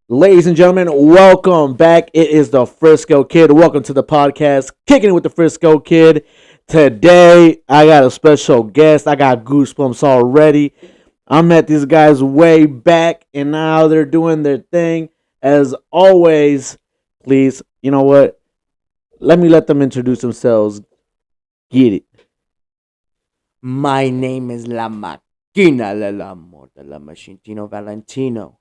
Ladies and gentlemen, welcome back. It is the Frisco Kid. Welcome to the podcast, Kicking It with the Frisco Kid. Today, I got a special guest. I got goosebumps already. I met these guys way back, and now they're doing their thing. As always, please, you know what? Let them introduce themselves. Get it. My name is La Máquina del Amor de la Machintino Valentino.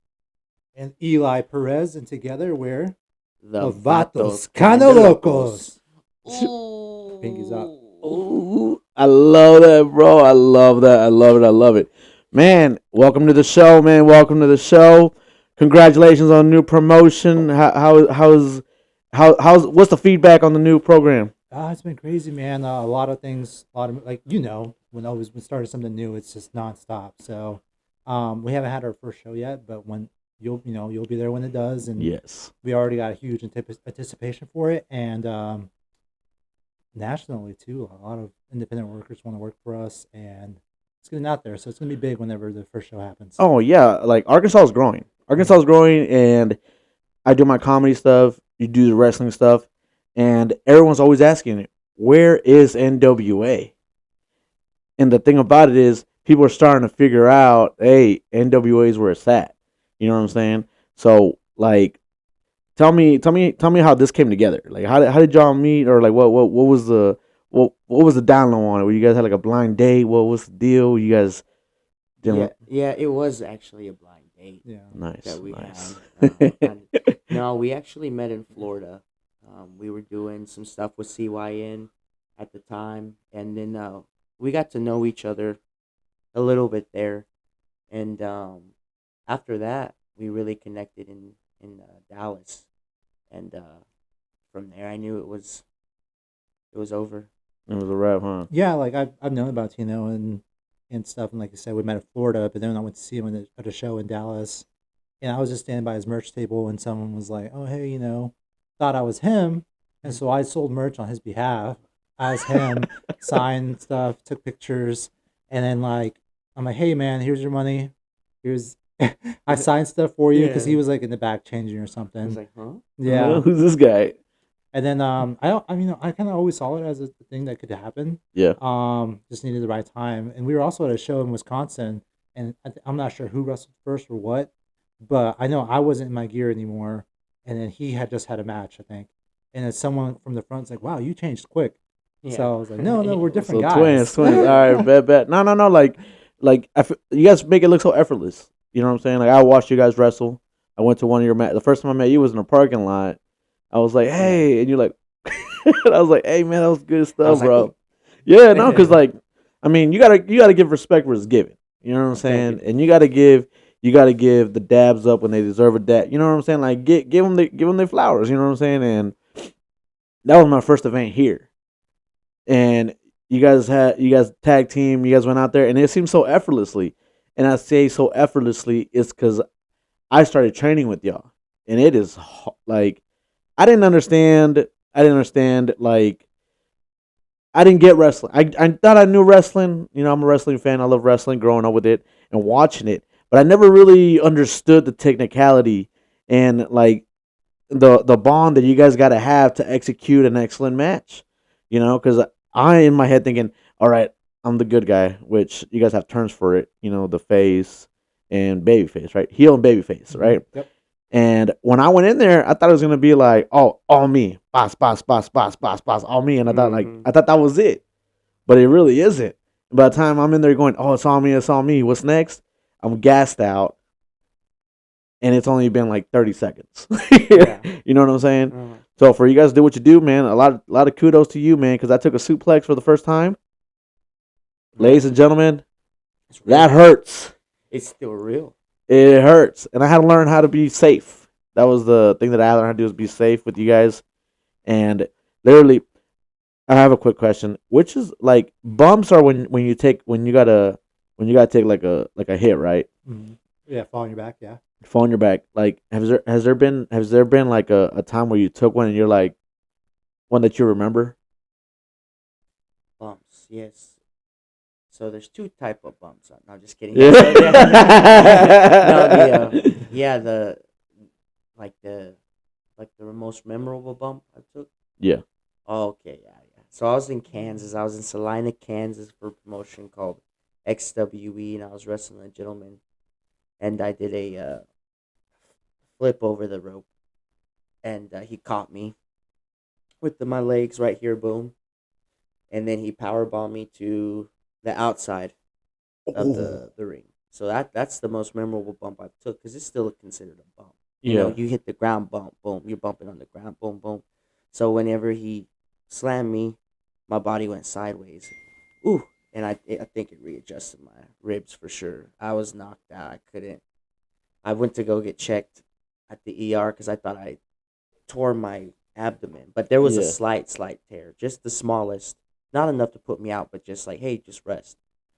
And Eli Perez, and together we're The Vatos Vatos Kinda Kinda Locos. Locos. Pinkies up. Ooh, I love that, bro. I love that. I love it. I love it. Man, welcome to the show, man. Welcome to the show. Congratulations on new promotion. How's what's the feedback on the new program? It's been crazy, man. A lot of things, a lot of when always we started something new, it's just nonstop. So, we haven't had our first show yet, but when you'll be there when it does, and Yes. we already got a huge anticipation for it, and nationally too, a lot of independent workers want to work for us, and it's getting out there. So it's gonna be big whenever the first show happens. Oh yeah, like Arkansas is growing. Arkansas is growing, and I do my comedy stuff. You do the wrestling stuff, and everyone's always asking, "Where is NWA?" And the thing about it is, people are starting to figure out, "Hey, NWA is where it's at." You know what I'm saying? So, like, tell me how this came together. Like, how did y'all meet, or like, what was the what was the download on it? Where you guys had like a blind date? What was the deal? You guys Yeah, didn't. yeah, it was actually a blind date Yeah. Nice, that we nice. had. No, we actually met in Florida. We were doing some stuff with CYN at the time, and then we got to know each other a little bit there, and after that, we really connected in Dallas, and from there, I knew it was over. It was a rap, huh? Yeah, like I've known about Tino and stuff, and like I said, we met in Florida, but then I went to see him at a show in Dallas, and I was just standing by his merch table, and someone was like, "Oh, hey, thought I was him," and so I sold merch on his behalf as him, signed stuff, took pictures, and then like I'm like, "Hey, man, here's your money. Here's." I signed stuff for you because he Yeah. was like in the back changing or I was something. like, huh? Yeah, Who's this guy? and then I mean I kind of always saw it as a thing that could happen. Yeah. Just needed the right time, and we were also at a show in Wisconsin, and I'm not sure who wrestled first or what, but I know I wasn't in my gear anymore, and then he had just had a match, I think, and then someone from the front's like, "Wow, you changed quick." Yeah. So I was like, "No, no, we're different So twins, guys." twins. All right, bet, bet. No, no, no. Like you guys make it look so effortless. You know what I'm saying? Like I watched you guys wrestle. I went to one of your The first time I met you was in a parking lot. I was like, Yeah. hey, and you're like, I was like, hey, man, that was good I stuff, was like, bro. oh, Yeah, no, because like, I mean, you gotta give respect where it's given. You know what I'm thank saying? you. And you gotta give the dabs up when they deserve a dab. You know what I'm saying? Like, give them their flowers. You know what I'm saying? And that was my first event here, and you guys tag team. You guys went out there, and it seemed so effortlessly. And I say so effortlessly is because I started training with y'all, and it is like I didn't understand. I didn't understand like I didn't get wrestling. I thought I knew wrestling. You know, I'm a wrestling fan. I love wrestling, growing up with it and watching it. But I never really understood the technicality and like the bond that you guys got to have to execute an excellent match. You know, because I in my head thinking, all right, I'm the good guy, which you guys have terms for it. You know, the face and baby face, right? Heel and baby face, Mhm. right? Yep. And when I went in there, I thought it was gonna be like, oh, all me, boss, boss, boss, boss, boss, boss, all me. And Mm-hmm. I thought that was it, but it really isn't. By the time I'm in there going, oh, it's all me, it's all me. What's next? I'm gassed out, and it's only been like 30 seconds. Yeah. You know what I'm saying? Uh, So for you guys to do what you do, man, a lot of kudos to you, man, because I took a suplex for the first time. Ladies and gentlemen, it's that real. hurts. It's still real. It hurts, and I had to learn how to be safe. That was the thing that I had to learn how to do is be safe with you guys. And literally, I have a quick question. Which is like bumps are when you gotta take like a hit, right? Mhm. Yeah, fall on your back. Yeah. Fall on your back. Like has there been like a time where you took one and you're like one that you remember? Bumps, yes. So there's two type of bumps. No, just kidding. Yeah. So Yeah. no, the yeah, like the most memorable bump I took. Yeah. Oh, okay, yeah, yeah. So I was in Kansas. I was in Salina, Kansas for a promotion called XWE, and I was wrestling a gentleman, and I did a flip over the rope, and he caught me with my legs right here, boom, and then he power bombed me to the outside of Oh. the ring. So that's the most memorable bump I took because it's still considered a bump. Yeah. You hit the ground, bump, boom. You're bumping on the ground, boom, boom. So whenever he slammed me, my body went sideways. Ooh, and I think it readjusted my ribs for sure. I was knocked out. I couldn't. I went to go get checked at the ER because I thought I tore my abdomen, but there was a Yeah. slight tear, just the smallest. Not enough to put me out, but just like, hey, just rest.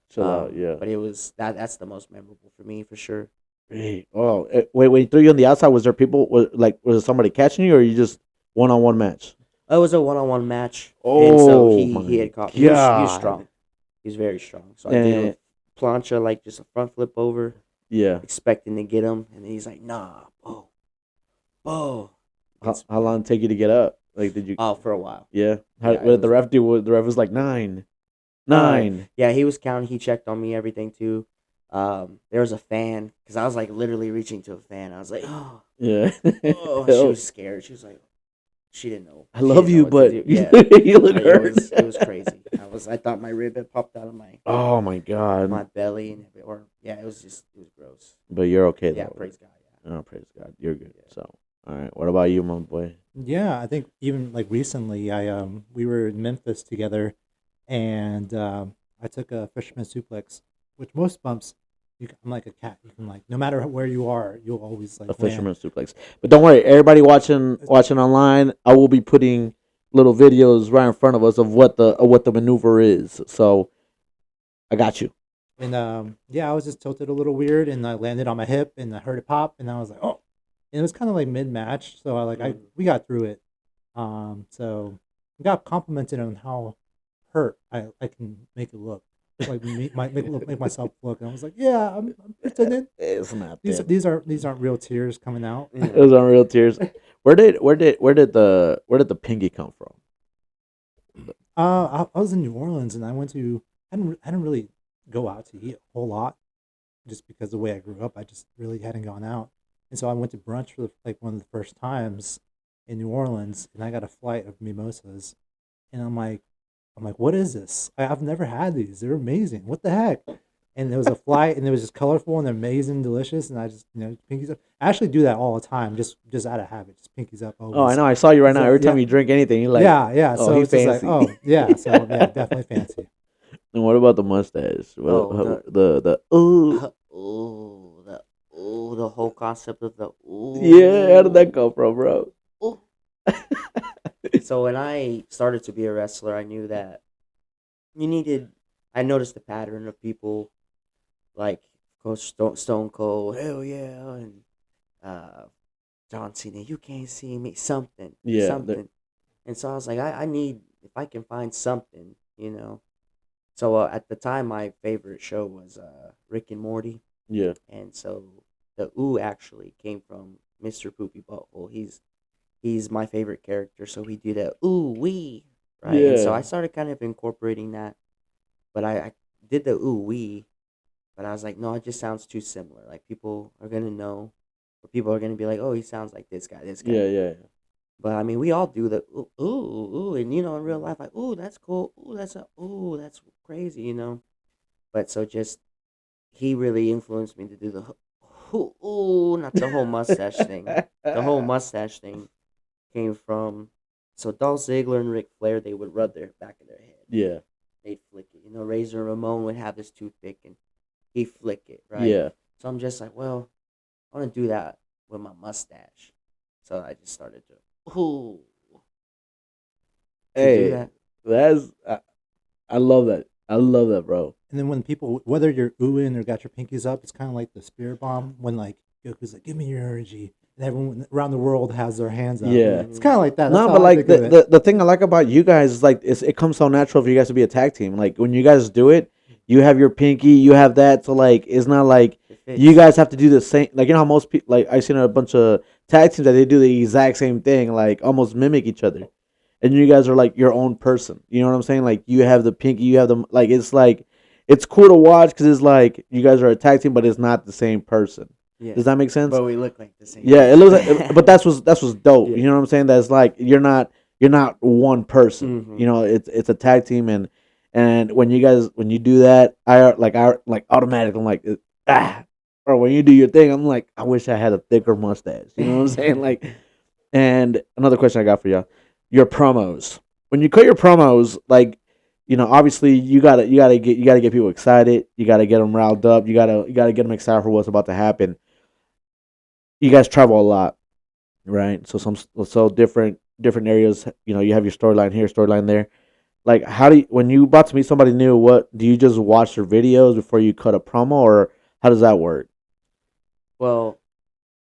Chill out. Yeah. But it was that's the most memorable for me for sure. Hey, oh, wait, when he threw you on the outside, was there people? Was somebody catching you, or you just one-on-one match? It was a one-on-one match, and so Oh he had my caught. He was god! strong. He was very strong. So I did And a plancha, like just a front flip over, yeah, expecting to get him, and then he's like, "Nah, oh." how long did it take you to get up? Like, did you? Oh, for a while. Yeah. Yeah, What did the ref do? The ref was like nine. Yeah, he was counting. He checked on me, everything too. There was a fan because I was like literally reaching to a fan. I was like, oh, Yeah. oh. She was scared. She was like, she didn't know. I She love didn't know you, what but to do. Yeah, you look like, hurt. it was crazy. I thought my rib had popped out of Oh my god! my belly and it was gross. But you're okay Yeah, though. praise God. Yeah. Oh, praise God, you're good. Yeah. So, all right. What about you, my boy? Yeah, I think even like recently, we were in Memphis together, and I took a fisherman suplex, which most bumps, I'm like a cat. You can like no matter where you are, you'll always like A land. fisherman suplex. But don't worry, everybody watching online, I will be putting little videos right in front of us of what the maneuver is. So, I got you. And yeah, I was just tilted a little weird, and I landed on my hip, and I heard it pop, and I was like, oh, and it was kind of like mid match, so we got through it. So I got complimented on how hurt I can make it look, like make myself look, and I was like, yeah, I'm pretending. It's not These that. these aren't real tears coming out. Those aren't real tears. Where did the pinky come from? I was in New Orleans, and I didn't really go out to eat a whole lot, just because the way I grew up, I just really hadn't gone out, and so I went to brunch for like one of the first times in New Orleans, and I got a flight of mimosas, and I'm like, what is this? I've never had these. They're amazing. What the heck? And there was a flight, and it was just colorful and amazing, delicious, and I just pinkies up. I actually do that all the time, just out of habit, just pinkies up always. Oh, I know. I saw you right now. So, Every time yeah. you drink anything, you're like, yeah. oh, So he it's just like, fancy. oh, yeah. So yeah, definitely fancy. And what about the mustache? Well, Oh, the ooh. The whole concept of the ooh. Yeah, how did that come from, bro? Ooh. So when I started to be a wrestler, I knew that I noticed the pattern of people like Coach Stone Cold, hell yeah, and John Cena, you can't see me, something. Yeah, And so I was like, I need, if I can find something. So at the time, my favorite show was Rick and Morty. yeah, And so the ooh actually came from Mr. Poopy Butthole. He's my favorite character, so he did a ooh wee, right? And so Yeah. I started kind of incorporating that, but I did the ooh wee, but I was like, no, it just sounds too similar. Like people are gonna know, or people are gonna be like, oh, he sounds like this guy, this guy. yeah. But I mean, we all do the ooh, and in real life, like, ooh, that's cool, that's crazy. But so just he really influenced me to do the ooh, not the whole mustache thing. The whole mustache thing came from Dolph Ziggler and Ric Flair. They would rub their back of their head. Yeah, They'd flick it. Razor Ramon would have this toothpick and he'd flick it, right? yeah. So I'm just like, well, I want to do that with my mustache. So I just started to ooh. To do Hey, that. that's I love that. I love that, bro. And then when people, whether you're oohing or got your pinkies up, it's kind of like the spirit bomb when like Goku's like, "Give me your energy," and everyone around the world has their hands up. Yeah. It's kind of like that. That's No, how but I like think of it. the thing I like about you guys is like it comes so natural for you guys to be a tag team. Like when you guys do it, you have your pinky, you have that. So like it's not like It fits. you guys have to do the same. Like how most people like I've seen a bunch of tag teams that they do the exact same thing, like almost mimic each other, and you guys are like your own person. You know what I'm saying? Like you have the pinky, you have the like it's cool to watch because it's like you guys are a tag team, but it's not the same person. Yeah. Does that make sense? But we look like the same. Yeah, it looks like, person. but that's what's dope. Yeah. You know what I'm saying? That's like you're not one person. Mhm. You know, it's a tag team, and when you do that, I automatically I'm like ah, or when you do your thing, I'm like I wish I had a thicker mustache. You know what I'm saying? Like, and another question I got for you, your promos. When you cut your promos, like obviously you gotta get people excited. You gotta get them riled up. You gotta get them excited for what's about to happen. You guys travel a lot, right? So different areas. You have your storyline here, storyline there. Like, how do you, when you about to meet somebody new? What do you just watch their videos before you cut a promo, or how does that work? Well,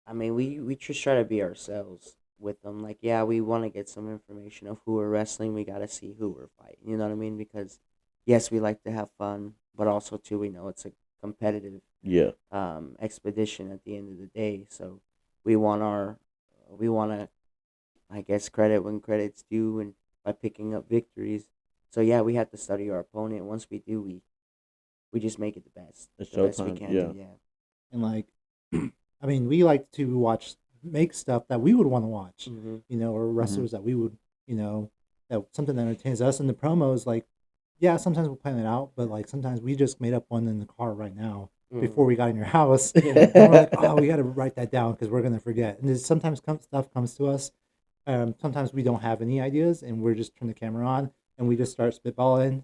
I mean, we just try to be ourselves with them. Like, yeah, we want to get some information of who we're wrestling. We got to see who we're fighting. You know what I mean? Because yes, we like to have fun, but also too, we know it's a competitive Yeah, expedition at the end of the day. So we want we want to, I guess, credit when credit's due, and by picking up victories. So yeah, we have to study our opponent. Once we do, we just make it it's the best we showtime. can Yeah, do. Yeah. And like, I mean, we like to make stuff that we would want to watch, Mm-hmm. or wrestlers that we would, that something that entertains us. And the promos, like, yeah, sometimes we'll plan it out, but like sometimes we just made up one in the car right now before we got in your house. And we're like, oh, we got to write that down because we're gonna forget. And there's sometimes stuff comes to us. Sometimes we don't have any ideas, and we're just turn the camera on and we just start spitballing,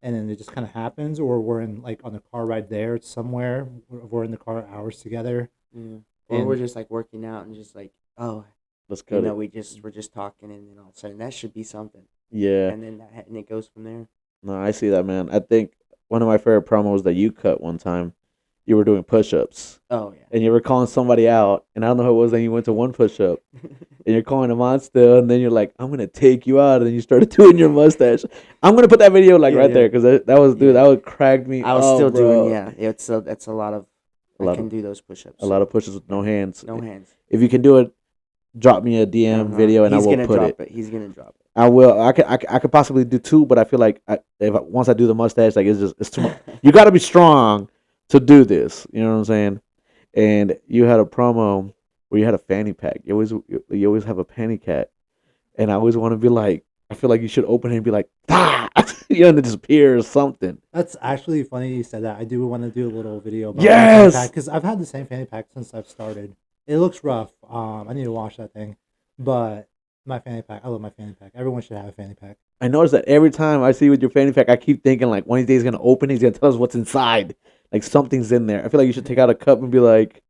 and then it just kind of happens, or we're in like on the car ride there somewhere. We're in the car hours together. Yeah. Or And we're just like working out and just like, oh, let's cut it. we're just talking, and then all of a sudden that should be something, Yeah, and then and it goes from there. no, I see that, man. I think one of my favorite promos that you cut one time, you were doing push-ups, Oh yeah. and you were calling somebody out, and I don't know who it was. Then you went to one push-up, and you're calling him on still, and then you're like, "I'm gonna take you out," and then you started doing your mustache. I'm gonna put that video like Yeah, right yeah. there because that was dude, Yeah. that would crack me. I was up, still bro. doing, yeah. That's a lot of. A I lot can of do those push-ups. a lot of pushes with no hands. No hands. If you can do it, drop me a DM video, and He's I will gonna put drop it. it. He's gonna drop it. I will. I could possibly do two, but I feel like once I do the mustache, like it's too much. You got to be strong to do this. You know what I'm saying? And you had a promo where you had a fanny pack. You always have a fanny cat, and I always want to be like, I feel like you should open it and be like, ah, and it disappear or something. that's actually funny you said that. I do want to do a little video about Yes! because I've had the same fanny pack since I've started. It looks rough. I need to wash that thing, but my fanny pack. I love my fanny pack. Everyone should have a fanny pack. I notice that every time I see you with your fanny pack, I keep thinking like one of these days he's gonna open it, he's gonna tell us what's inside. Like something's in there. I feel like you should take out a cup and be like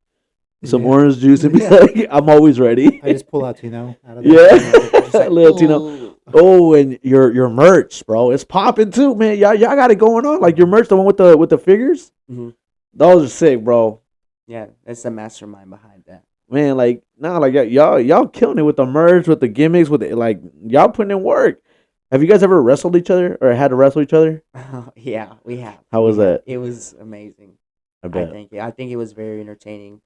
some Yeah. orange juice and be Yeah. like, I'm always ready. I just pull out Tino out of Yeah. just like, Little Tino. Oh, and your merch, bro, it's popping too, man. Y'all got it going on. Like your merch, the one with the figures, Mhm. those are sick, bro. Yeah, that's the mastermind behind that. Man, like nah, like y'all killing it with the merch, with the gimmicks, with it, like y'all putting in work. Have you guys ever wrestled each other or had to wrestle each other? Yeah, we have. How was that? It was amazing. I I bet. think. I think it was very entertaining.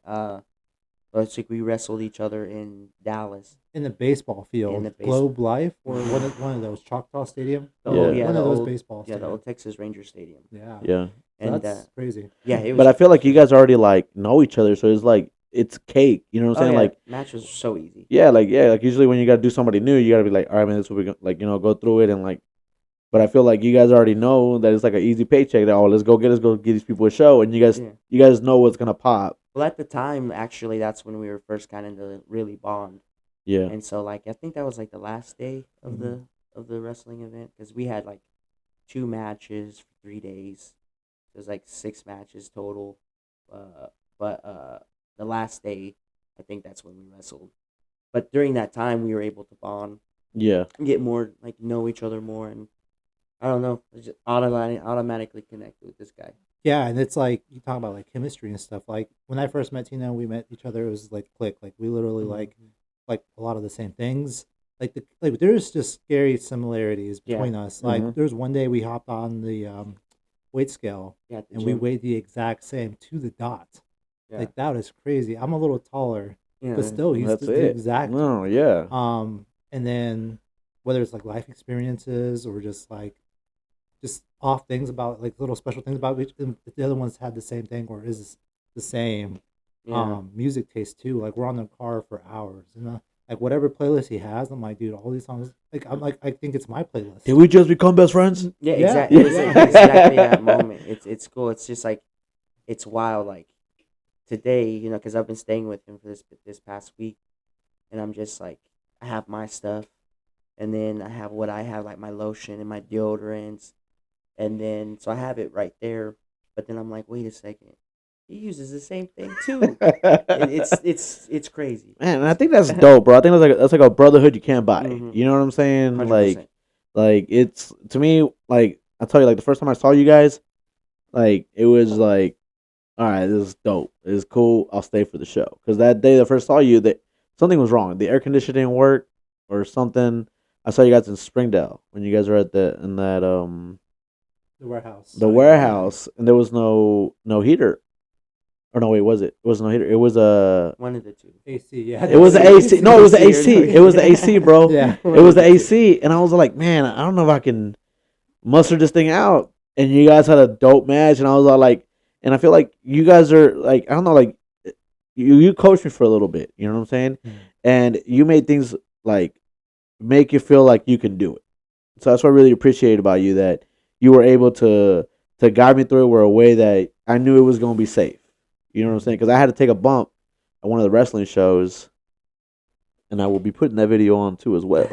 It's like we wrestled each other in Dallas. in the baseball field, In the base- Globe Life, or one of those Choctaw Stadium. Yeah. One the of those old, baseball yeah, the stadiums. old Texas Ranger Stadium. Yeah. Yeah. And That's crazy. yeah, it was. But I feel like you guys already like know each other, so it's like it's cake. You know what I'm oh, saying? yeah, Like match was so easy. like usually when you gotta do somebody new, you gotta be like, all right, man, this is what we like, go through it and like. But I feel like you guys already know that it's like an easy paycheck. That let's go get these people a show, and Yeah. you guys know what's gonna pop. Well, at the time, actually, that's when we were first kind of to really bond. Yeah, And so, like, I think that was like the last day of the wrestling event because we had like 2 matches for 3 days. There's like 6 matches total. But the last day, I think that's when we wrestled. But during that time, we were able to bond, yeah, get more like know each other more, and I don't know, just automatically connected with this guy. Yeah, and it's like you talk about like chemistry and stuff. Like when I first met Tino, we met each other. It was like click. Like we literally like a lot of the same things. Like there's just scary similarities Yeah. between us. Like Mhm. there's one day we hopped on the weight scale Yeah, at the and we gym. weighed the exact same to the dot. Yeah. Like that is crazy. I'm a little taller but still, he's That's the it. exact. No, yeah. And then whether it's like life experiences or just off things about like little special things about each, if the other ones had the same thing or is the same. Yeah. Music taste too. Like we're on the car for hours, and like whatever playlist he has, I'm like, dude, all these songs. Like I'm like, I think it's my playlist. Did we just become best friends? Yeah, Yeah. exactly. It's Yeah. exactly that moment. It's cool. It's just like it's wild. Like today, because I've been staying with him for this past week, and I'm just like I have my stuff, and then I have what I have, like my lotion and my deodorants, and then so I have it right there. But then I'm like, wait a second, he uses the same thing too. It's crazy. Man, and I think that's dope, bro. I think that's like a brotherhood you can't buy. Mhm. You know what I'm saying? 100%. Like it's to me like I tell you like the first time I saw you guys, like it was like, all right, this is dope. It's cool. I'll stay for the show because that day I first saw you, that something was wrong. The air conditioner didn't work or something. I saw you guys in Springdale when you guys were at The warehouse. the warehouse, and there was no heater. Or no, wait, was it? It was no heater. It was a. One of the two. AC. Yeah. It was the AC. No, it was the AC. It was the AC, bro. Yeah. It was the AC, and I was like, man, I don't know if I can muster this thing out. And you guys had a dope match, and I was all like, and I feel like you guys are like, I don't know, like you coached me for a little bit. You know what I'm saying? Mm. And you made things like make you feel like you can do it. So that's what I really appreciate about you, that you were able to guide me through it where a way that I knew it was going to be safe. You know what I'm saying? Because I had to take a bump at one of the wrestling shows, and I will be putting that video on too as well.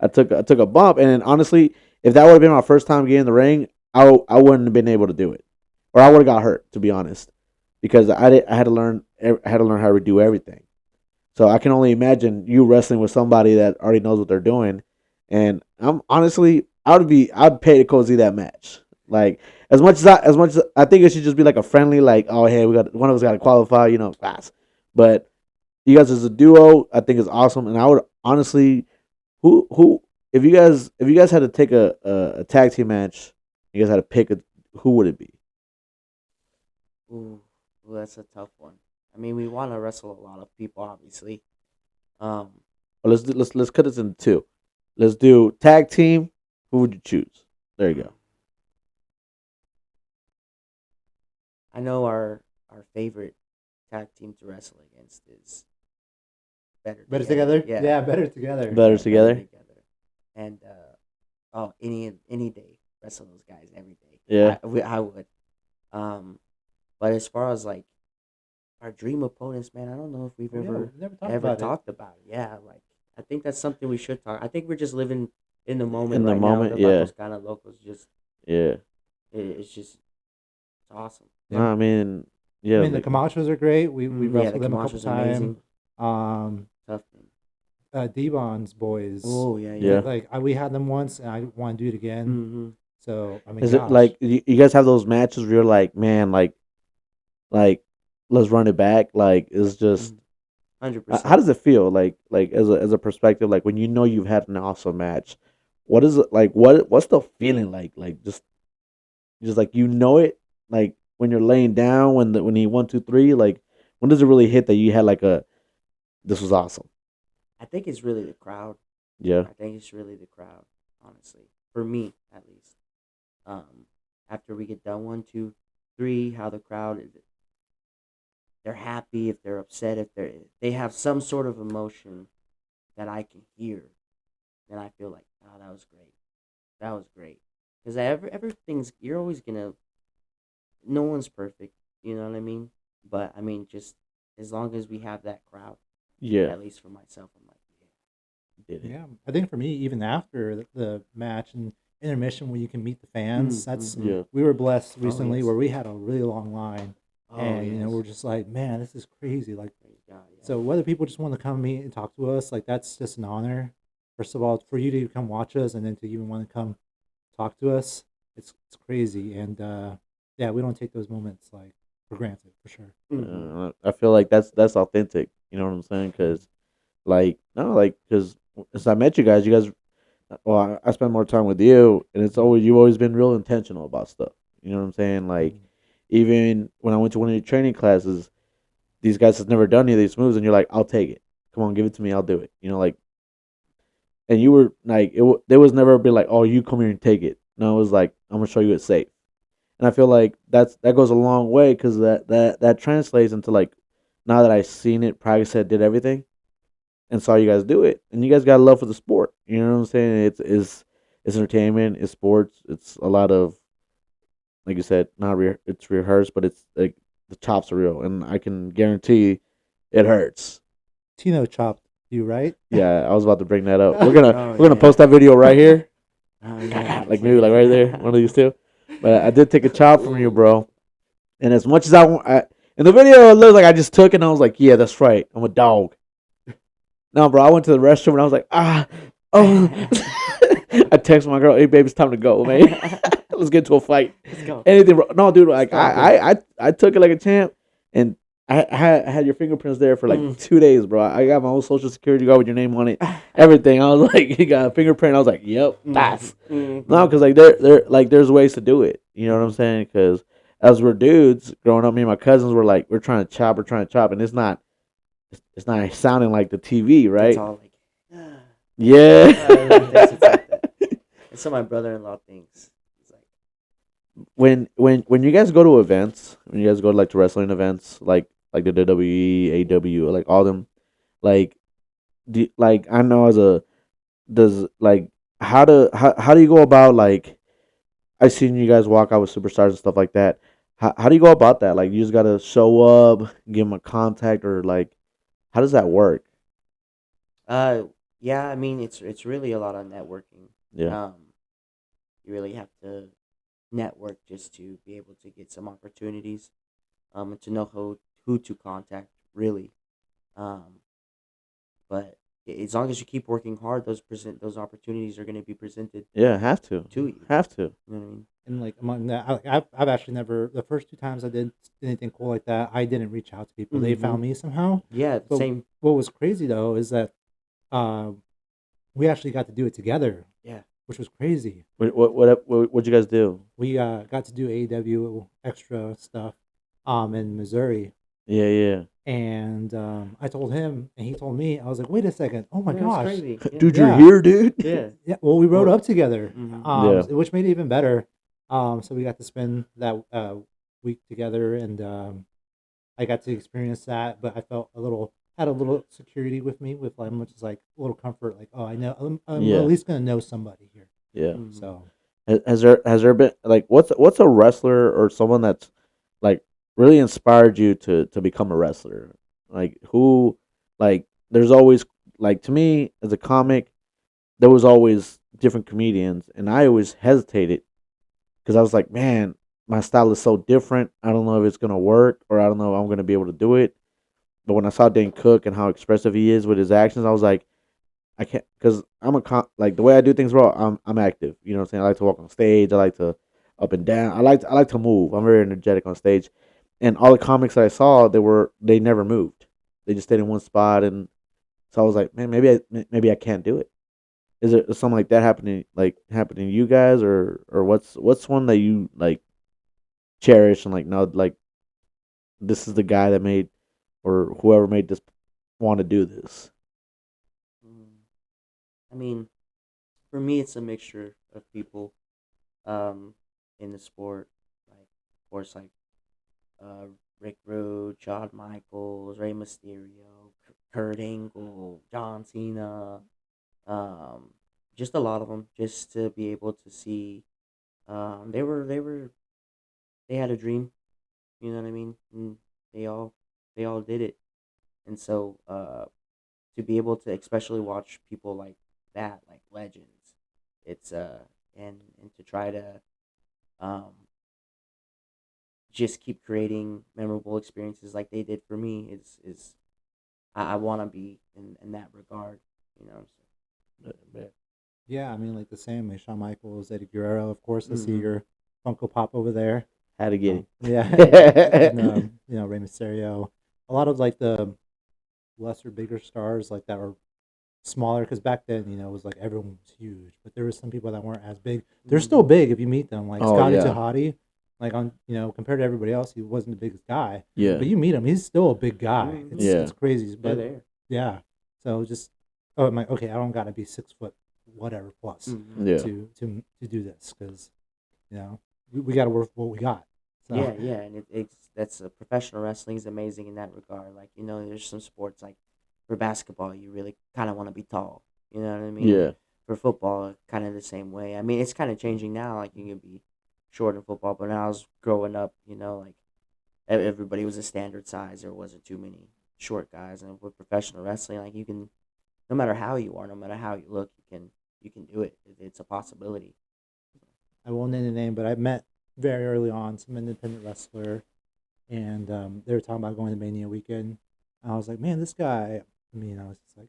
I took a bump, and then, honestly, if that would have been my first time getting in the ring, I wouldn't have been able to do it, or I would have got hurt, to be honest, because I had to learn how to do everything. So I can only imagine you wrestling with somebody that already knows what they're doing, and I'm honestly I'd pay to go see that match. Like as much as I think it should just be like a friendly, like, oh hey, we got one of us got to qualify, class. But you guys as a duo, I think is awesome, and I would honestly, who if you guys had to take a tag team match, you guys had to pick who would it be? Ooh, that's a tough one. I mean, we want to wrestle a lot of people, obviously. Um, Well, let's cut this into two. Let's do tag team. Who would you choose? There you go. I know our favorite tag team to wrestle against is Better together. Yeah, Yeah, better together. Better together. And any day wrestle those guys every day. Yeah. I would. But as far as like our dream opponents, man, I don't know if we've Yeah, ever we've never talked about it. Yeah, like I think that's something we should talk. I think we're just living in the moment. In the right moment, now. The yeah. Vatos Kind of Locos, just Yeah. it's just it's awesome. Yeah. No, I mean, yeah. I mean, the Camachos are great. We Yeah, wrestled the them a couple Camachos are amazing. times. Tough. Devon's boys. Oh yeah, Yeah. Like we had them once, and I want to do it again. Mm-hmm. So I mean, Is it like you guys have those matches where you're like, man, like let's run it back? Like it's just 100%. how does it feel? Like as a perspective, like when you know you've had an awesome match, what is it like? What's the feeling like? Like just like it, like when you're laying down when he 1, 2, 3, like when does it really hit that you had like this was awesome? I think it's really the crowd. Yeah. I think it's really the crowd, honestly. For me, at least. After we get done 1, 2, 3, how the crowd is, they're happy, if they're upset, if they have some sort of emotion that I can hear, then I feel like, oh, that was great. That was great. Because everything's, you're always gonna, no one's perfect, you know what I mean? But I mean, just as long as we have that crowd, Yeah. at least for myself, I'm like, Did it. Yeah, I think for me, even after the match and intermission, when you can meet the fans, that's Yeah. we were blessed recently yes. where we had a really long line, oh, and yes. we're just like, man, this is crazy. Like, Thank God, yeah. so whether people just want to come meet and talk to us, like that's just an honor. First of all, for you to come watch us, and then to even want to come talk to us, it's crazy. And yeah, we don't take those moments like for granted, for sure. Mhm. I feel like that's authentic. You know what I'm saying? Because because since I met you guys, well, I spend more time with you, and you've always been real intentional about stuff. You know what I'm saying? Like even when I went to one of your training classes, these guys has never done any of these moves, and you're like, I'll take it. Come on, give it to me. I'll do it. You know, like, and you were like, there was never be like, oh, you come here and take it. No, it was like, I'm gonna show you it's safe. And I feel like that goes a long way because that translates into like, now that I've seen it, practice it, did everything, and saw you guys do it, and you guys got a love for the sport. You know what I'm saying? It's entertainment, it's sports, it's a lot of, like you said, not it's rehearsed, but it's like the chops are real, and I can guarantee it hurts. Tino chopped you, right? Yeah, I was about to bring that up. Oh, We're gonna yeah. post that video right here, Oh, yeah. like maybe like right there, one of these two. But I did take a chop from you, bro. And as much as in the video, it looks like I just took it, and I was like, yeah, that's right, I'm a dog. No, bro, I went to the restroom and I was like, oh. I texted my girl, hey, babe, it's time to go, man. Let's get to a fight. Let's go. Anything, bro. No, dude, like Stop I took it like a champ, and I had your fingerprints there for like 2 days, bro. I got my own social security card with your name on it, everything. I was like, you got a fingerprint. I was like, yep, that's no, because like they're like there's ways to do it. You know what I'm saying? Because as we're dudes growing up, me and my cousins were like, we're trying to chop, and it's not sounding like the TV, right? It's all like, Yeah. it's like that. And so my brother-in-law thinks, he's like, when you guys go to events, when you guys go to like to wrestling events, like the WWE, AW, like all them, like like I know as a does like how do you go about like I seen you guys walk out with superstars and stuff like that. How do you go about that? Like you just gotta show up, give them a contact, or like how does that work? yeah, I mean, it's really a lot of networking. Yeah, You really have to network just to be able to get some opportunities, and to know who to contact really. Um, but as long as you keep working hard, those opportunities are going to be presented yeah, have to, to you. have to. You know what I mean? And like among that, I've actually never, the first two times I did anything cool like that, I didn't reach out to people. They found me somehow. Yeah, But same. what was crazy though is that uh, we actually got to do it together, Yeah. which was crazy. What'd you guys do? We got to do AEW extra stuff in Missouri. Yeah, yeah. And I told him, and he told me. I was like, "Wait a second! Oh my Yeah, it's gosh, crazy. Yeah. Dude, Yeah. you're here, dude. Yeah. yeah!" Well, we rode Well, up together, mhm. Yeah. which made it even better. So we got to spend that week together, and I got to experience that. But I felt had a little security with me, with like much as like a little comfort, like, oh, I know I'm Yeah. at least gonna know somebody here. Yeah. Mhm. So Has there been like what's a wrestler or someone that's like really inspired you to become a wrestler? Like who like there's always like to me as a comic there was always different comedians and I always hesitated because I was like, man, my style is so different. I don't know if it's gonna work or I don't know if I'm gonna be able to do it. But when I saw Dane Cook and how expressive he is with his actions, I was like, I can't because like the way I do things, bro. I'm active. You know what I'm saying? I like to walk on stage. I like to up and down. I like to move. I'm very energetic on stage. And all the comics that I saw, they never moved. They just stayed in one spot. And so I was like, man, maybe I can't do it. Is there something like that happening to you guys or what's one that you like cherish and like no like this is the guy that made or whoever made this want to do this? Mm. I mean, for me, it's a mixture of people, um, in the sport. Like, of course, like uh, Rick Rude, Shawn Michaels, Rey Mysterio, Kurt Angle, John Cena, um, just a lot of them. Just to be able to see, they had a dream. You know what I mean? And they all did it. And so, to be able to especially watch people like that, like legends, it's and to try to um just keep creating memorable experiences like they did for me is I want to be in that regard, you know. yeah, I mean, like the same. Like Shawn Michaels, Eddie Guerrero, of course. I see Mhm. your Funko Pop over there. Had to get it. Yeah, and Rey Mysterio. A lot of like the lesser, bigger stars like that were smaller because back then, it was like everyone was huge, but there was some people that weren't as big. They're still big if you meet them, like Oh, Scotty yeah. Tahati. Like on compared to everybody else, he wasn't the biggest guy. Yeah. But you meet him, he's still a big guy. Mhm. It's Yeah. it's crazy. They're But there. yeah, so just I'm like, okay, I don't gotta be 6 foot whatever plus Mhm. Yeah. to do this because we got to work with what we got. So Yeah, and that's professional wrestling is amazing in that regard. Like there's some sports like for basketball, you really kind of want to be tall. You know what I mean? Yeah. For football, kind of the same way. I mean, it's kind of changing now. Like you can be short in football, but when I was growing up, like everybody was a standard size. There wasn't too many short guys, and with professional wrestling, like you can, no matter how you are, no matter how you look, you can do it. It's a possibility. I won't name the name, but I met very early on some independent wrestler, and they were talking about going to Mania weekend. And I was like, man, this guy. I mean, I was just like,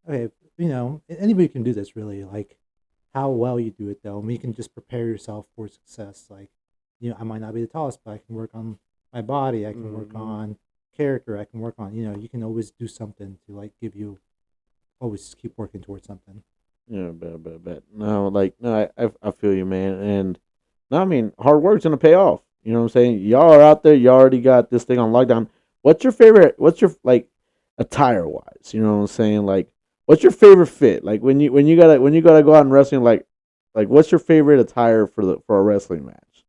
okay, anybody can do this really. Like, how well you do it though, and you can just prepare yourself for success. Like, I might not be the tallest, but I can work on my body. I can work Mhm. on character. I can work on. You can always do something to like give you always keep working towards something. Yeah, bet. No, like no, I feel you, man. And no, I mean hard work's gonna pay off. You know what I'm saying? Y'all are out there. You already got this thing on lockdown. What's your favorite? What's your like attire wise? You know what I'm saying? Like, what's your favorite fit? Like when you gotta go out and wrestling. Like what's your favorite attire for a wrestling match?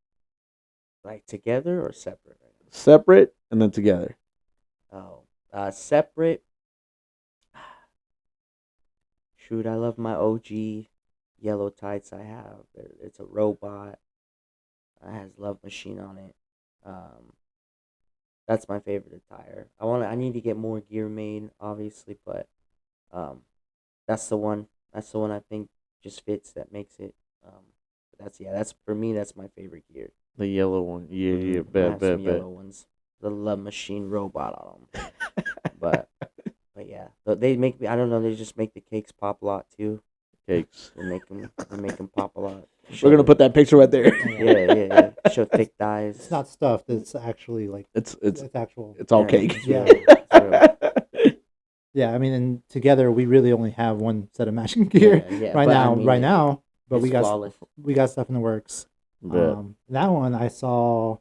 Like together or separate right Separate and then together. now? Oh, separate. Shoot, I love my OG yellow tights I have. It's a robot. It has Love Machine on it. Um, that's my favorite attire. I need to get more gear made, obviously, but um, that's the one. That's the one I think just fits. That makes it. That's for me. That's my favorite gear. The yellow one. Yeah, yeah. I Bet, have some bet, bet. yellow ones. The Love Machine robot on them, but yeah, they make me. I don't know. They just make the cakes pop a lot too. Cakes. They make them pop a lot. We're gonna put that picture right there. Yeah. Show thick thighs. It's not stuffed. It's actually like It's actual. it's all Yeah, cake. it's Yeah. real. It's real. Yeah, I mean, and together we really only have one set of matching gear Yeah, right but I now. mean, Right now, but it's we got flawless. stuff in the works. Bet. That one I saw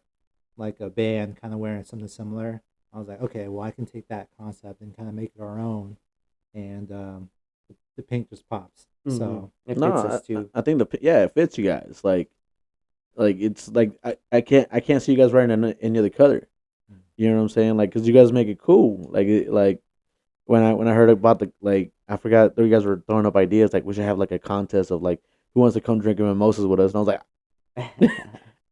like a band kind of wearing something similar. I was like, okay, well I can take that concept and kind of make it our own, and the pink just pops. So It No, fits us too. I think it fits you guys. Like it's like I can't see you guys wearing any other color. You know what I'm saying? Like, cause you guys make it cool. Like when I heard about I forgot you guys were throwing up ideas. Like we should have like a contest of like who wants to come drinking mimosas with us. And I was like,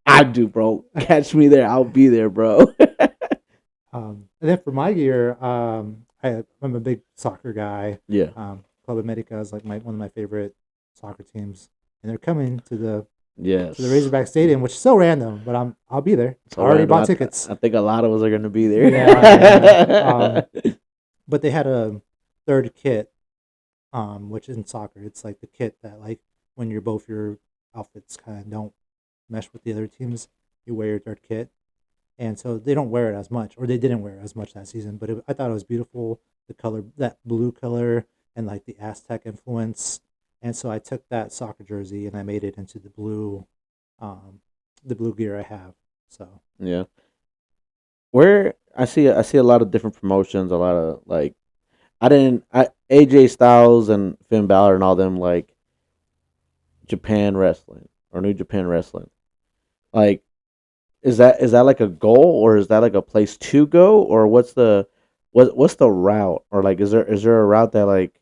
I do, bro. Catch me there. I'll be there, bro. and then for my gear, I'm a big soccer guy. Yeah. Club America is like one of my favorite soccer teams, and they're coming Yes. to the Razorback Stadium, which is so random, but I'll be there. So I already random. bought tickets. I think a lot of us are gonna be there. Yeah. But they had a third kit, which in soccer, it's like the kit that like when your outfits kind of don't mesh with the other teams, you wear your third kit, and so they don't wear it as much, or they didn't wear it as much that season. But I thought it was beautiful, the color, that blue color, and like the Aztec influence. And so I took that soccer jersey and I made it into um, the blue gear I have. So Yeah. Where I see a lot of different promotions, a lot of like AJ Styles and Finn Balor and all them like Japan wrestling or New Japan wrestling. Like is that like a goal or is that like a place to go or what's the route or like is there a route that like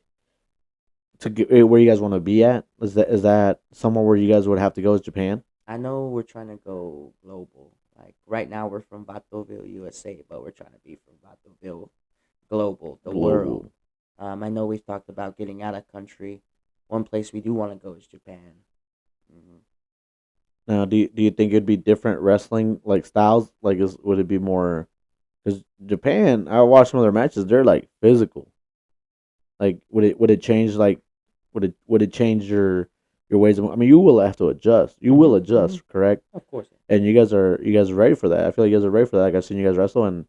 to get where you guys want to be at? Is that somewhere where you guys would have to go? Is Japan? I know we're trying to go global. Like right now, we're from Vatoville, USA, but we're trying to be from Vatoville, global, the world. Global. I know we've talked about getting out of country. One place we do want to go is Japan. hmm Now, do you think it'd be different wrestling like styles? Like, would it be more? Because Japan, I watched some of their matches. They're like physical. Like, would it change? Like, would it change your ways of? I mean, you will have to adjust. You will hmm adjust, correct? Of course. And you guys are ready for that. I feel like you guys are ready for that. Like, I've seen you guys wrestle, and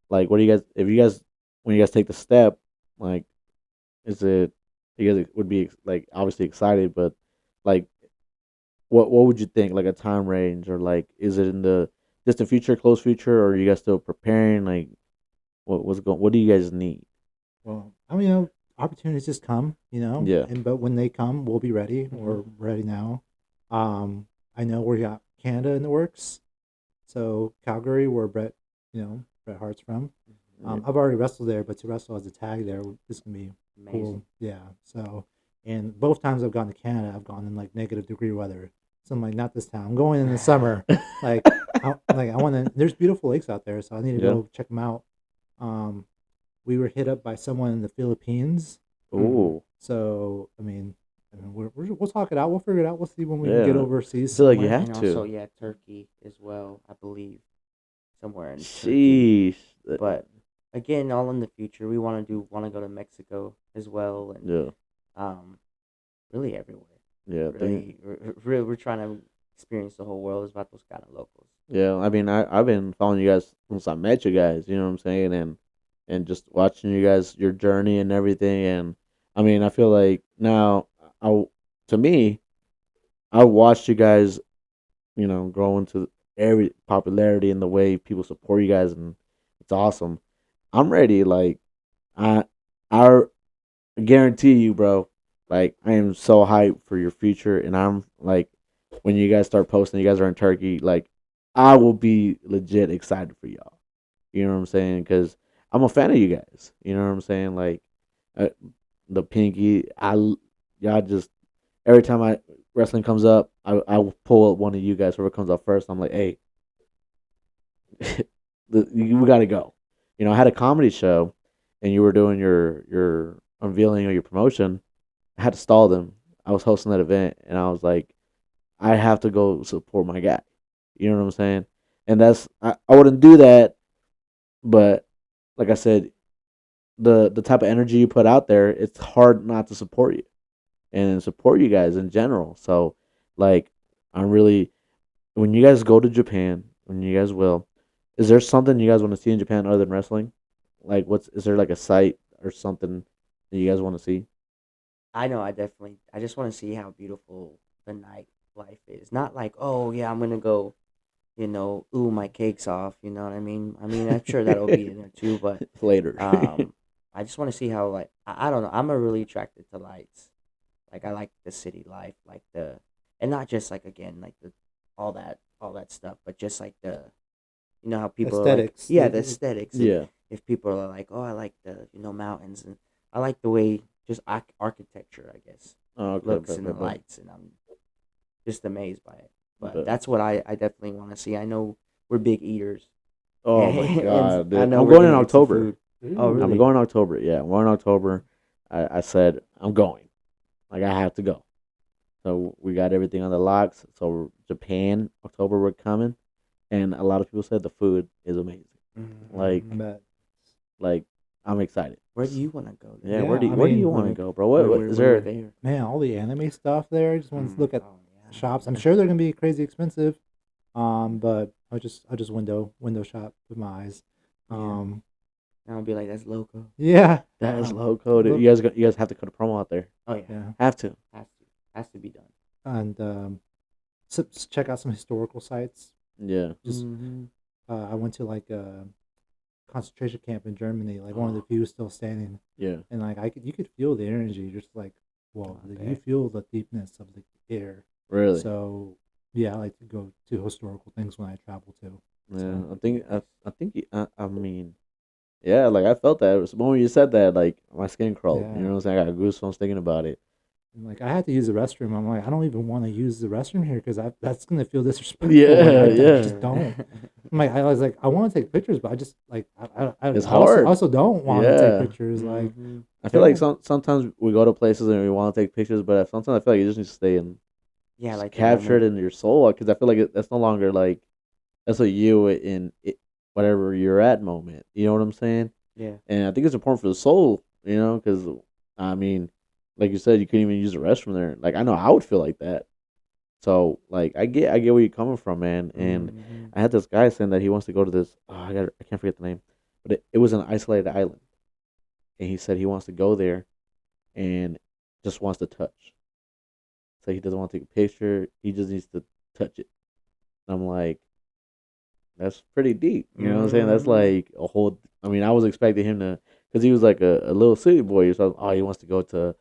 like, what do you guys? If you guys when you guys take the step, like, is it you guys would be like obviously excited, but like what would you think, like a time range, or like is it in the distant future, close future, or are you guys still preparing? Like what do you guys need? Well, I mean, opportunities just come, Yeah. and but when they come, we'll be ready. Mhm. We're ready now. I know we got Canada in the works, so Calgary, where Bret Hart's from. Yeah. I've already wrestled there, but to wrestle as a tag there, this can be Amazing. cool. Yeah. So, and both times I've gone to Canada, I've gone in like -degree weather. So I'm like, not this time. I'm going in the summer. Like, I want to. There's beautiful lakes out there, so I need to Yeah. go check them out. Um, we were hit up by someone in the Philippines. Mhm. Ooh. So we'll talk it out. We'll figure it out. We'll see when we can get Yeah. overseas I feel like you somewhere. have And also, to. yeah, Turkey as well. I believe somewhere in Turkey. Sheesh. But again, all in the future. We want to go to Mexico as well, and Yeah. um, really everywhere. Yeah. Really, we're trying to experience the whole world as Vatos Kind of Locos. Yeah. I mean, I've been following you guys since I met you guys. You know what I'm saying, and just watching you guys, your journey and everything. And I mean, I feel like now, I to me, I watched you guys, grow into every popularity and the way people support you guys, and it's awesome. I'm ready. Like I, I guarantee you, bro. Like I am so hyped for your future, and I'm like, when you guys start posting, you guys are in Turkey. Like, I will be legit excited for y'all. You know what I'm saying? Because I'm a fan of you guys. You know what I'm saying? Like, uh, the pinky. Y'all just every time I wrestling comes up, I will pull up one of you guys. Whoever comes up first, I'm like, hey, we got to go. I had a comedy show, and you were doing your unveiling or your promotion. I had to stall them. I was hosting that event, and I was like, I have to go support my guy. You know what I'm saying? And I wouldn't do that, but like I said, the type of energy you put out there, it's hard not to support you and support you guys in general. So, like, I'm really when you guys go to Japan, when you guys will, is there something you guys want to see in Japan other than wrestling? Like, is there like a site or something that you guys want to see? I know. I just want to see how beautiful the nightlife is. Not like, oh yeah, I'm gonna go. Ooh, my cake's off. You know what I mean? I mean, I'm sure that'll be in there too, but Later. I just want to see how like I don't know. I'm a really attracted to lights. Like I like the city life, like and not just like again like the all that stuff, but just like how people are like, Aesthetics. yeah, the aesthetics. Yeah. If people are like, oh, I like the mountains, and I like the way just architecture, I guess, Oh, okay. looks and the lights, and I'm just amazed by it. But Bet. that's what I definitely want to see. I know we're big eaters, Oh my and god, I dude! know I'm we're going in gonna eat some October. food. Oh, I'm really? going in October. Yeah, I'm going in October. I said I'm going. Like I have to go. So we got everything on the locks. So Japan, October, we're coming, and a lot of people said the food is amazing. Like, Mhm. But like I'm excited. Where do you want to go Yeah, then? yeah, I where do you mean, want to When go, bro? when What we're is when we're there? there? man, all the anime stuff there. I just want to look at Oh yeah. shops. I'm sure they're gonna be crazy expensive. But I just window shop with my eyes. Yeah. Um, And I'll be like, that's loco. yeah. That is Um, low code. look, You guys have to cut a promo out there. Oh yeah. yeah, Have to. Has to be done. and check out some historical sites. Yeah. Just Mm-hmm. I went to like a concentration camp in Germany, like one of the Oh. few still standing, Yeah. and like you could feel the energy, just like whoa, I like, you bet. feel the deepness of the air. Really. So yeah, I like to go to historical things when I travel too. Yeah. So I think. I mean. Yeah. Like I felt that. It was the moment you said that. Like my skin crawled. You know yeah. what I'm saying? I got goosebumps thinking about it. And like I had to use the restroom. I'm like, I don't even want to use the restroom here because that's gonna feel disrespectful. Yeah. Like, I Yeah. just don't. I'm like, I was like, I want to take pictures, but I just like, It's I hard. also don't want to take Yeah. pictures. Like, Mm-hmm. I feel like yeah, sometimes we go to places and we want to take pictures, but sometimes I feel like you just need to stay and Yeah, just like the capture it moment. in your soul, because I feel like that's no longer like that's a you in whatever you're at moment. You know what I'm saying? Yeah. And I think it's important for the soul, because I mean, like you said, you couldn't even use the restroom there. Like I know I would feel like that. So like I get where you're coming from, man. And Mm-hmm. I had this guy saying that he wants to go to this. Oh, I can't forget the name, but it was an isolated island, and he said he wants to go there and just wants to touch. So he doesn't want to take a picture. He just needs to touch it. And I'm like, that's pretty deep. You know what I'm saying? That's like a whole. I mean, I was expecting him to, because he was like a little city boy. So oh, he wants to go to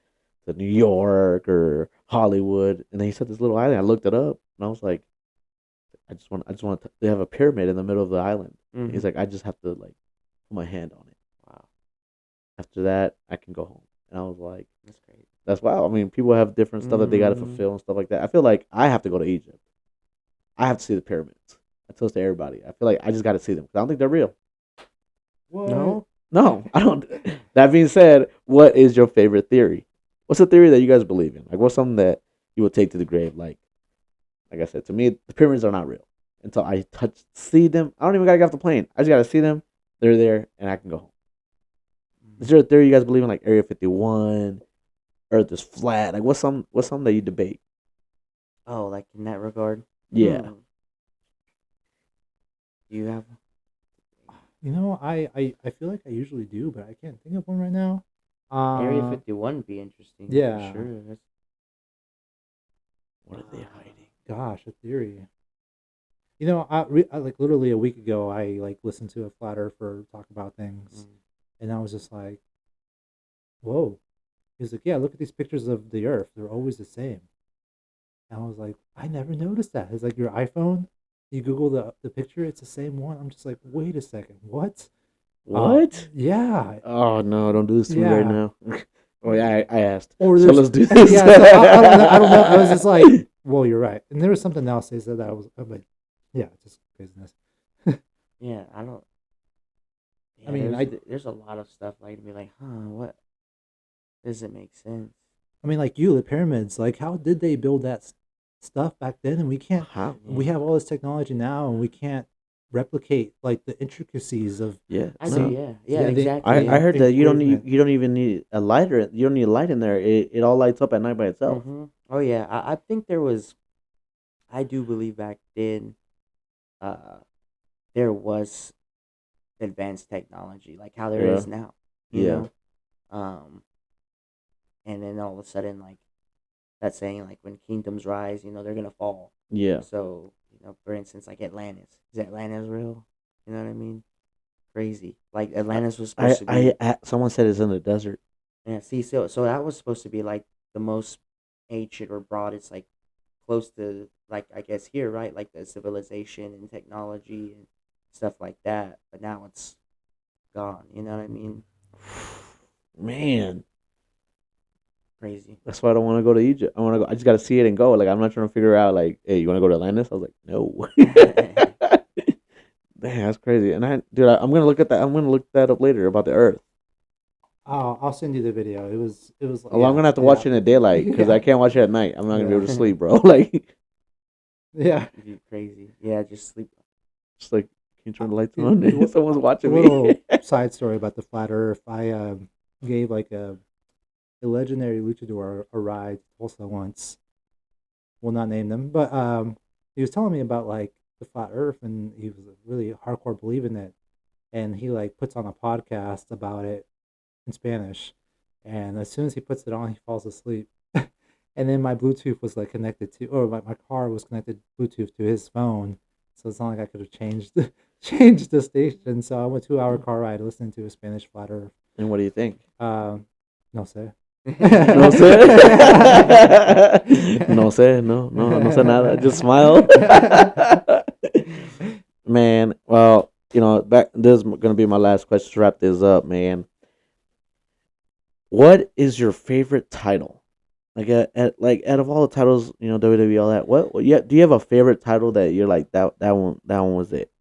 New York or Hollywood, and then he said this little island. I looked it up, and I was like, I just want to. They have a pyramid in the middle of the island. Mm-hmm. He's like, I just have to like put my hand on it. Wow, After that, I can go home. And I was like, that's great. that's wow. I mean, people have different stuff that they got to fulfill and stuff like that. I feel like I have to go to Egypt. I have to see the pyramids. I tell this to everybody. I feel like I just got to see them because I don't think they're real. What? No, I don't. That being said, what is your favorite theory? What's the theory that you guys believe in? Like, what's something that you would take to the grave? Like I said, to me, the pyramids are not real until I see them. I don't even gotta get off the plane. I just gotta see them. They're there, and I can go home. Is there a theory you guys believe in, like Area 51, Earth is flat? Like, what's something that you debate? Oh, like in that regard. Yeah. Do you have? You know, I feel like I usually do, but I can't think of one right now. Area 51 would be interesting. yeah. For sure. What are they hiding? Gosh, a theory. You know, I like literally a week ago, I like listened to a flat earther talk about things, and I was just like, "Whoa!" He was like, "Yeah, look at these pictures of the Earth; they're always the same." And I was like, "I never noticed that." It's like your iPhone. You Google the picture; it's the same one. I'm just like, "Wait a second, what?" What? Yeah, Oh no! Don't do this to me right Yeah. now. Oh yeah, I asked. or So there's let's do this. yeah. So I don't know. I was just like, "Well, you're right." And there was something else they said that I was, but yeah, just craziness. Yeah, I don't. Yeah, I mean, there's a lot of stuff like to be like, what doesn't make sense? I mean, like the pyramids. Like, how did they build that stuff back then? And we can't. How? We have all this technology now, and we can't replicate like the intricacies of. Yeah. I no. do, yeah, Yeah, they- exactly. I heard that you don't improvement. you don't even need a lighter. You don't need a light in there. It all lights up at night by itself. Oh yeah, I think there was. I do believe back then, there was advanced technology like how there Yeah. is now. You Yeah. know, and then all of a sudden, like that saying, like when kingdoms rise, they're gonna fall. Yeah. So, for instance, like Atlantis. Is Atlantis real? You know what I mean? Crazy. Like Atlantis was supposed to be. Someone said it's in the desert. Yeah. See, so that was supposed to be like the most ancient or broadest, like close to like I guess here, right? Like the civilization and technology and stuff like that. But now it's gone. You know what I mean? Man, Crazy. that's why I don't want to go to Egypt. I want to go. I just got to see it and go. Like I'm not trying to figure out like, hey, you want to go to Atlantis? I was like, no. Damn, that's crazy. And I'm gonna look at that. I'm gonna look that up later about the Earth. I'll send you the video. It was. Well, I'm gonna have to watch it in the daylight because I can't watch it at night. I'm not gonna be able to sleep, bro. Like, Yeah. You're crazy. Yeah, just sleep. just like, can you turn the lights Dude, on? what- Someone's A watching little me. side story about the flat Earth. I gave like a legendary luchador a ride to Tulsa once. Will not name them, but he was telling me about like the flat Earth, and he was really hardcore believing it. And he like puts on a podcast about it in Spanish, and as soon as he puts it on, he falls asleep. And then my Bluetooth was like connected to, or my car was connected Bluetooth to his phone, so it's not like I could have changed the station. So I went 2 hour car ride listening to a Spanish flat Earth. And what do you think? No sé. No sé. No sé. No sé nada. Just smile. Man, well, this is gonna be my last question to wrap this up, man. What is your favorite title? Like out of all the titles, WWE, all that. What yeah? Do you have a favorite title that you're like that one was it?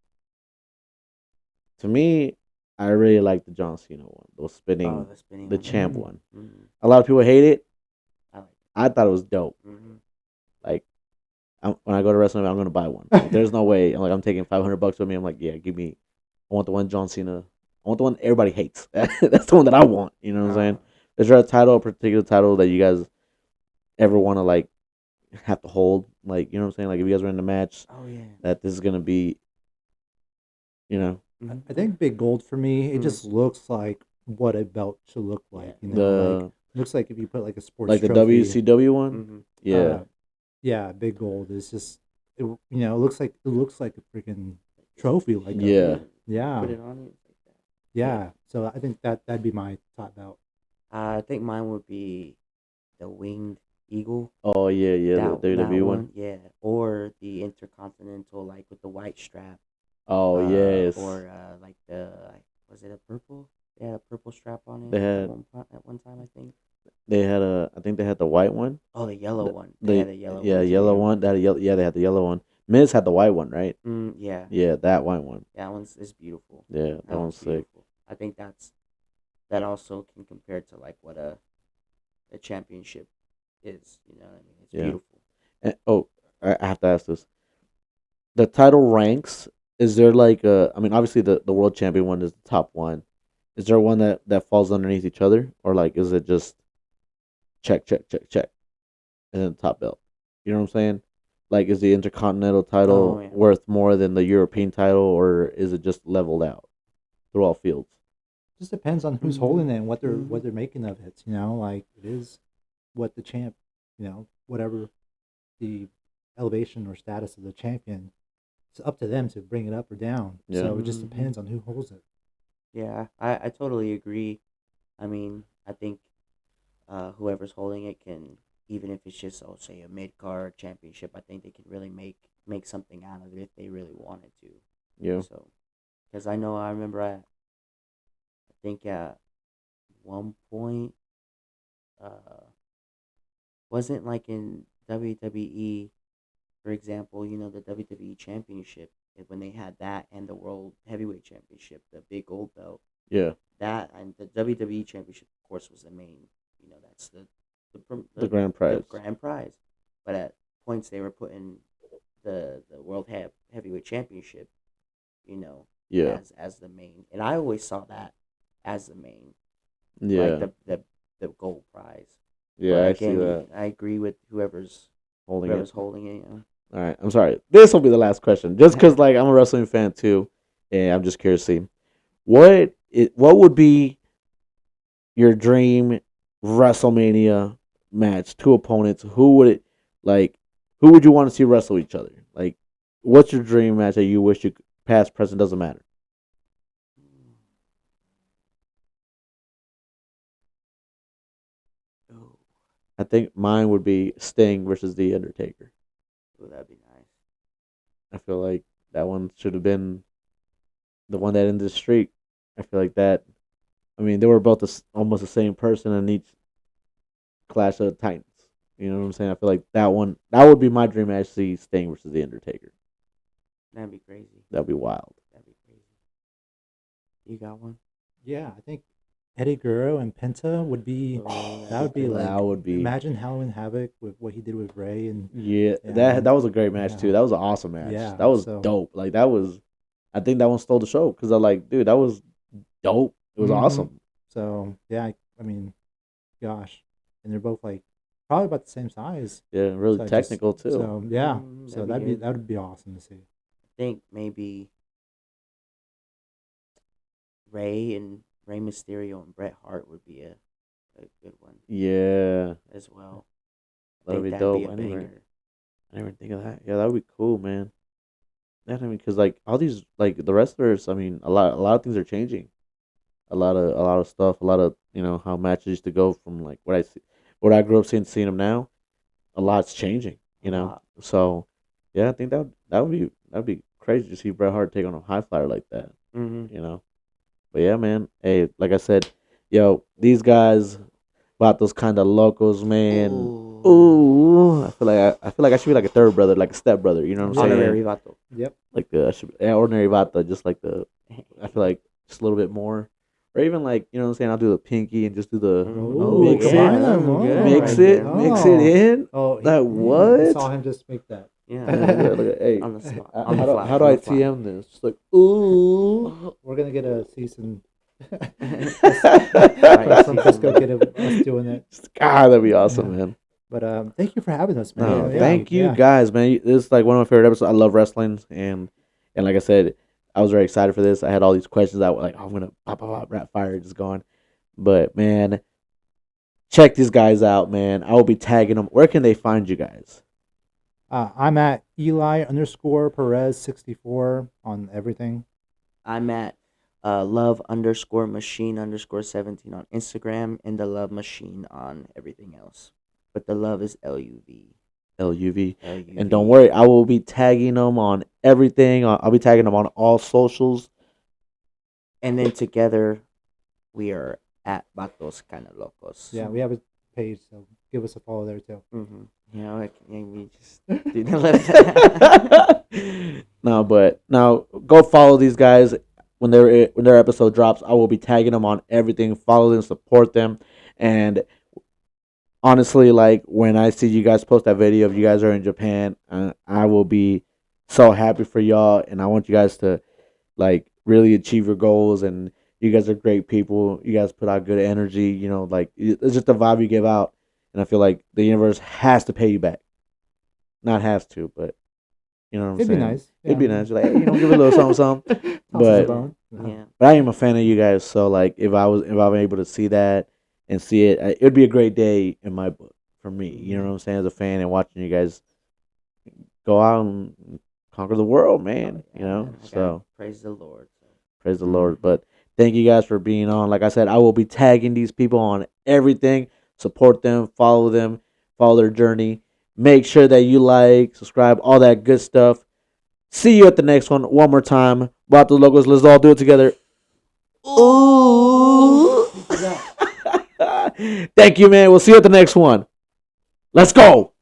To me, I really like the John Cena one, Oh, the spinning the one. champ Mhm. one. Mhm. A lot of people hate it. I like I thought it was dope. it. Mhm. Like, when I go to wrestling, I'm gonna buy one. Like, there's no way. I'm taking $500 with me. I'm like, yeah, give me. I want the one John Cena. I want the one everybody hates. That's the one that I want. You know what I'm saying? Is there a particular title that you guys ever want to like have to hold? Like, you know what I'm saying? Like, if you guys were in the match, Oh yeah. that this is gonna be, you know, Mhm. I think big gold for me. It Mhm. just looks like what a belt should look like. Yeah. Like the looks like if you put like a sports like the trophy. WCW one. Mhm. Yeah, Yeah, big gold is just it looks like a freaking trophy, like a Yeah. yeah, Put it on it like that. yeah. So I think that'd be my top belt. I think mine would be the winged eagle. Oh yeah, yeah, the That WWE one. one, yeah, or the intercontinental, like with the white strap. Oh yes, Or like was it a purple? Yeah, a purple strap on they it had at one time, I think. I think they had the white one. Oh, the yellow one. They The had a yellow yeah, one yellow too. one. That had a yellow, yeah, they had the yellow one. Miz had the white one, right? Yeah, Yeah, that white one. that one's is beautiful. Yeah, that That one's one's sick. beautiful. I think that also can compare to like what a championship is. You know what I mean? It's Yeah. beautiful. And, oh, I have to ask this: the title ranks. Is there like a? I mean, obviously the world champion one is the top one. Is there one that falls underneath each other, or like is it just check check check check and then top belt? You know what I'm saying? Like, is the intercontinental Oh title yeah. worth more than the European title, or is it just leveled out through all fields? Just depends on who's holding it and what they're Mhm. making of it. Like it is what the champ, whatever the elevation or status of the champion. It's up to them to bring it up or down. Yeah. So it just Mhm. depends on who holds it. Yeah, I totally agree. I mean, I think whoever's holding it can, even if it's just, oh, say a mid card championship, I think they can really make something out of it if they really wanted to. Yeah. So, because I remember I think at one point, wasn't like in WWE, for example, the WWE Championship, when they had that and the World Heavyweight Championship, the big gold belt, Yeah. that and the WWE Championship, of course, was the main. That's The grand the prize. grand prize. But at points they were putting the World Heavyweight Championship, you know, Yeah. as the main, and I always saw that as the main, like Yeah. the gold prize. Yeah, But I see again, that. I agree with Holding it. whoever's holding it. All right. I'm sorry. This will be the last question. Just because, like, I'm a wrestling fan too, and I'm just curious to see what would be your dream WrestleMania match? Two opponents. Who would it like? Who would you want to see wrestle each other? Like, what's your dream match that you wish you could, past, present, doesn't matter? Oh, I think mine would be Sting versus The Undertaker. oh, that'd be nice. I feel like that one should have been the one that ended the streak. I feel like that. I mean, they were both almost the same person in each Clash of the Titans. You know what I'm saying? I feel like that would be my dream match. See Sting versus The Undertaker. That'd be crazy. That'd be wild. That'd be crazy. You got one? Yeah, I think Eddie Guerrero and Penta would be. Oh, That would be like. That would be. Imagine Halloween Havoc with what he did with Ray and Yeah, yeah, that was a great match yeah. too. That was an awesome match. Yeah, That was so- dope. Like that was, I think that one stole the show because I like, dude, that was dope. It was Mhm. awesome. So yeah, I mean, gosh, and they're both like probably about the same size. Yeah, really So I just- technical too. So yeah, Mm, so that'd be good. that would be awesome to see. I think maybe Rey Mysterio and Bret Hart would be a good one Yeah, as well. I that'd think be that'd dope. be a I didn't even, banger. I didn't even think of that. Yeah, that would be cool, man. Yeah, I mean, because like all these like the wrestlers, I mean, a lot of things are changing. A lot of stuff. A lot of how matches used to go from like what I grew up seeing them now. A lot's changing. A lot. So yeah, I think that would be crazy to see Bret Hart take on a high flyer like that. Mm-hmm. But yeah, man. Hey, like I said, yo, these guys, Vatos Kinda Locos, man. Ooh, I feel like I should be like a third brother, like a step brother. You know what I'm saying? Honorary Vato. Yep. Like I should ordinary Vata, just like I feel like just a little bit more, or even like what I'm saying. I'll do the pinky and just do the Oh, mix it, combine them. Oh. mix right it, there. mix it in. Oh, That I what? saw him just make that. Yeah. Look at, hey, On the spot. how, On the do, fly. how do on I the fly. TM this? Just like ooh. We're gonna get a season. Right, Some Cisco kid of us doing it. God, that'd be awesome, man. But thank you for having us, man. No, Yeah, thank you yeah. guys, man. This is like one of my favorite episodes. I love wrestling, and like I said, I was very excited for this. I had all these questions. I was like, I'm gonna pop, rap fire, just going. But man, check these guys out, man. I will be tagging them. Where can they find you guys? I'm at Eli_Perez 64 on everything. I'm at love_machine_17 on Instagram and the love machine on everything else. But the love is LUV. LUV. And don't LUV. worry, I will be tagging them on everything. I'll be tagging them on all socials. And then together, we are at Vatos Kind of Locos. Yeah, we have a page, so give us a follow there too. Mm-hmm. You know, we just do that. No, but now go follow these guys when their episode drops. I will be tagging them on everything. Follow them, support them, and honestly, like when I see you guys post that video of you guys are in Japan, I will be so happy for y'all, and I want you guys to like really achieve your goals. And you guys are great people. You guys put out good energy. You know, like it's just the vibe you give out, and I feel like the universe has to pay you back. Not has to, but you know what I'm It'd be saying. nice. It'd be nice, like hey, give it a little something, something. Tosses a But bone. Yeah. but I am a fan of you guys. So like, if I'm able to see that and see it, it would be a great day in my book for me. You know what I'm saying? As a fan and watching you guys go out and conquer the world, man. You know, so praise the Lord. praise the Lord. But thank you guys for being on. Like I said, I will be tagging these people on everything. Support them, follow their journey. Make sure that you like, subscribe, all that good stuff. See you at the next one. One more time. Vatos Locos. Let's all do it together. Ooh. Thank you, man. We'll see you at the next one. Let's go.